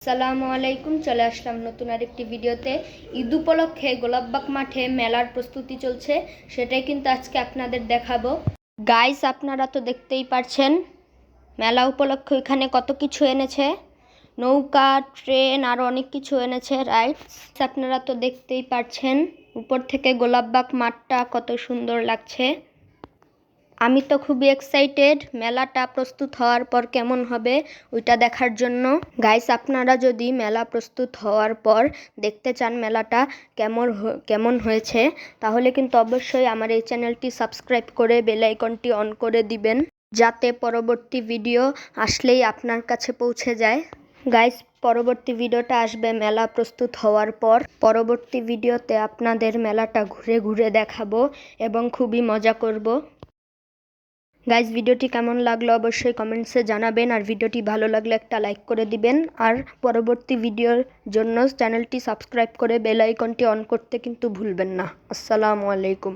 আসসালামু আলাইকুম, চলে আসলাম নতুন আরেকটি ভিডিওতে। ঈদ উপলক্ষে গোলাপবাগ মাঠে মেলার প্রস্তুতি চলছে, সেটাই কিন্তু আজকে আপনাদের দেখাবো। গাইস, আপনারা তো দেখতেই পারছেন মেলা উপলক্ষে এখানে কত কিছু এনেছে, নৌকা, ট্রেন, আরও অনেক কিছু এনেছে রাইডস। আপনারা তো দেখতেই পারছেন উপর থেকে গোলাপবাগ মাঠটা কত সুন্দর লাগছে। আমি তো খুবই এক্সাইটেড মেলাটা প্রস্তুত হওয়ার পর কেমন হবে ওইটা দেখার জন্য। গাইস, আপনারা যদি মেলা প্রস্তুত হওয়ার পর দেখতে চান মেলাটা কেমন হয়েছে, তাহলে কিন্তু অবশ্যই আমার এই চ্যানেলটি সাবস্ক্রাইব করে বেল আইকনটি অন করে দিবেন, যাতে পরবর্তী ভিডিও আসলেই আপনার কাছে পৌঁছে যায়। গাইস, পরবর্তী ভিডিওটা আসবে মেলা প্রস্তুত হওয়ার পর। পরবর্তী ভিডিওতে আপনাদের মেলাটা ঘুরে ঘুরে দেখাবো এবং খুবই মজা করব। গাইস, ভিডিওটি কেমন লাগলো অবশ্যই কমেন্টসে জানাবেন, আর ভিডিওটি ভালো লাগলে একটা লাইক করে দিবেন, আর পরবর্তী ভিডিওর জন্য চ্যানেলটি সাবস্ক্রাইব করে বেল আইকনটি অন করতে কিন্তু ভুলবেন না। আসসালামু আলাইকুম।